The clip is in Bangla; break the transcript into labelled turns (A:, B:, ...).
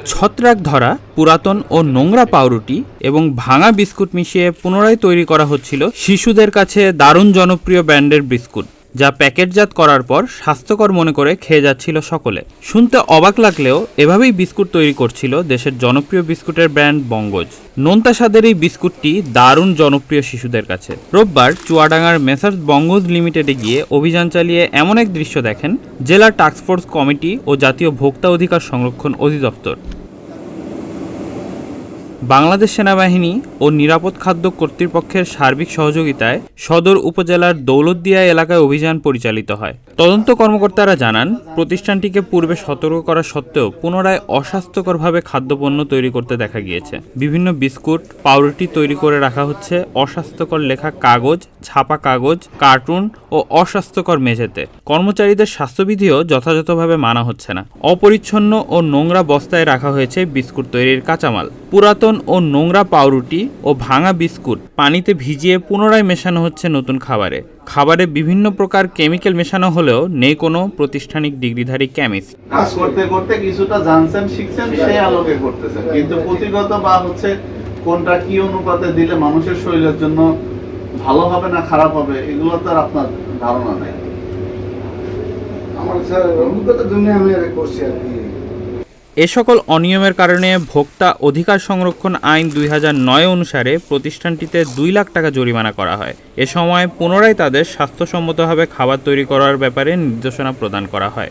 A: ছত্রাক ধরা পুরাতন ও নোংরা পাউরুটি এবং ভাঙা বিস্কুট মিশিয়ে পুনরায় তৈরি করা হচ্ছিল শিশুদের কাছে দারুণ জনপ্রিয় ব্র্যান্ডের বিস্কুট, যা প্যাকেটজাত করার পর স্বাস্থ্যকর মনে করে খেয়ে যাচ্ছিল সকলে। শুনতে অবাক লাগলেও এভাবেই বিস্কুট তৈরি করছিল দেশের জনপ্রিয় বিস্কুটের ব্র্যান্ড বঙ্গজ। নোনতা স্বাদের এই বিস্কুটটি দারুণ জনপ্রিয় শিশুদের কাছে। রোববার চুয়াডাঙ্গার মেসার্স বঙ্গজ লিমিটেডে গিয়ে অভিযান চালিয়ে এমন এক দৃশ্য দেখেন জেলা টাস্কফোর্স কমিটি ও জাতীয় ভোক্তা অধিকার সংরক্ষণ অধিদপ্তর। বাংলাদেশ সেনাবাহিনী ও নিরাপদ খাদ্য কর্তৃপক্ষের সার্বিক সহযোগিতায় সদর উপজেলার দৌলতদিয়া এলাকায় অভিযান পরিচালিত হয়। তদন্ত কর্মকর্তারা জানান, প্রতিষ্ঠানটিকে পূর্বে সতর্ক করা সত্ত্বেও পুনরায় অস্বাস্থ্যকরভাবে খাদ্যপণ্য তৈরি করতে দেখা গিয়েছে। বিভিন্ন বিস্কুট, পাউরুটি তৈরি করে রাখা হচ্ছে অস্বাস্থ্যকর লেখা কাগজ, ছাপা কাগজ, কার্টুন ও অস্বাস্থ্যকর মেঝেতে। কর্মচারীদের স্বাস্থ্যবিধিও যথাযথভাবে মানা হচ্ছে না। অপরিচ্ছন্ন ও নোংরা বস্তায় রাখা হয়েছে বিস্কুট তৈরির কাঁচামাল। পুরাতন ও নোংরা পাউরুটি ও ভাঙা বিস্কুট পানিতে ভিজিয়ে পুনরায় মেশানো হচ্ছে নতুন খাবারে বিভিন্ন প্রকার কেমিক্যাল মেশানো হলেও নেই কোনো প্রতিষ্ঠানিক ডিগ্রিধারী কেমিস্ট।
B: কাজ করতে করতে কিছুটা জানছেন, শিখছেন, সেই আলোকে করতেছেন, কিন্তু প্রতিগত বা কোনটা কি অনুপাতে দিলে মানুষের শরীরের জন্য ভালো হবে না খারাপ হবে, এগুলো তো আর আপনার ধারণা নেই।
C: আমার স্যার অভিজ্ঞতার জন্য আমি করছি আর কি।
A: এ সকল অনিয়মের কারণে ভোক্তা অধিকার সংরক্ষণ আইন 2009 অনুসারে প্রতিষ্ঠানটিতে 2 লাখ টাকা জরিমানা করা হয়। এ সময় পুনরায় তাদের স্বাস্থ্যসম্মতভাবে খাবার তৈরি করার ব্যাপারে নির্দেশনা প্রদান করা হয়।